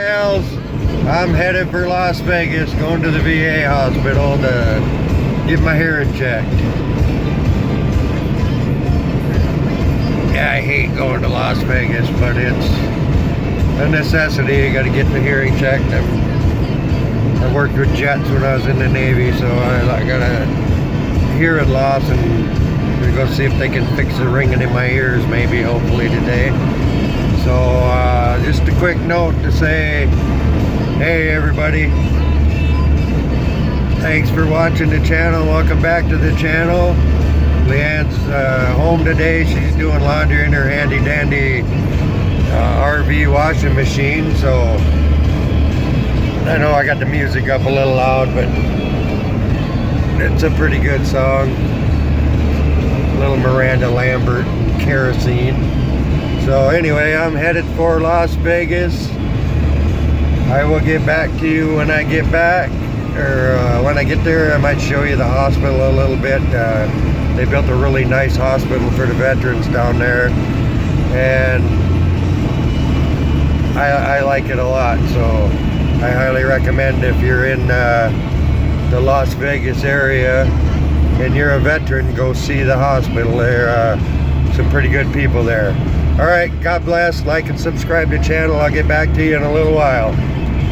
I'm headed for Las Vegas, going to the VA hospital to get my hearing checked. Yeah, I hate going to Las Vegas, but it's a necessity. You got to get the hearing checked. I worked with jets when I was in the Navy, so I got a hearing loss, and we're going to see if they can fix the ringing in my ears, maybe, hopefully today. So just a quick note to say, hey everybody, thanks for watching the channel. Welcome back to the channel. Leanne's home today. She's doing laundry in her handy dandy RV washing machine. So I know I got the music up a little loud, but it's a pretty good song. Little Miranda Lambert, Kerosene. So anyway, I'm headed for Las Vegas. I will get back to you when I get back, or when I get there. I might show you the hospital a little bit. They built a really nice hospital for the veterans down there, and I like it a lot. So I highly recommend, if you're in the Las Vegas area and you're a veteran, go see the hospital. There are some pretty good people there. All right, God bless. Like and subscribe to the channel. I'll get back to you in a little while.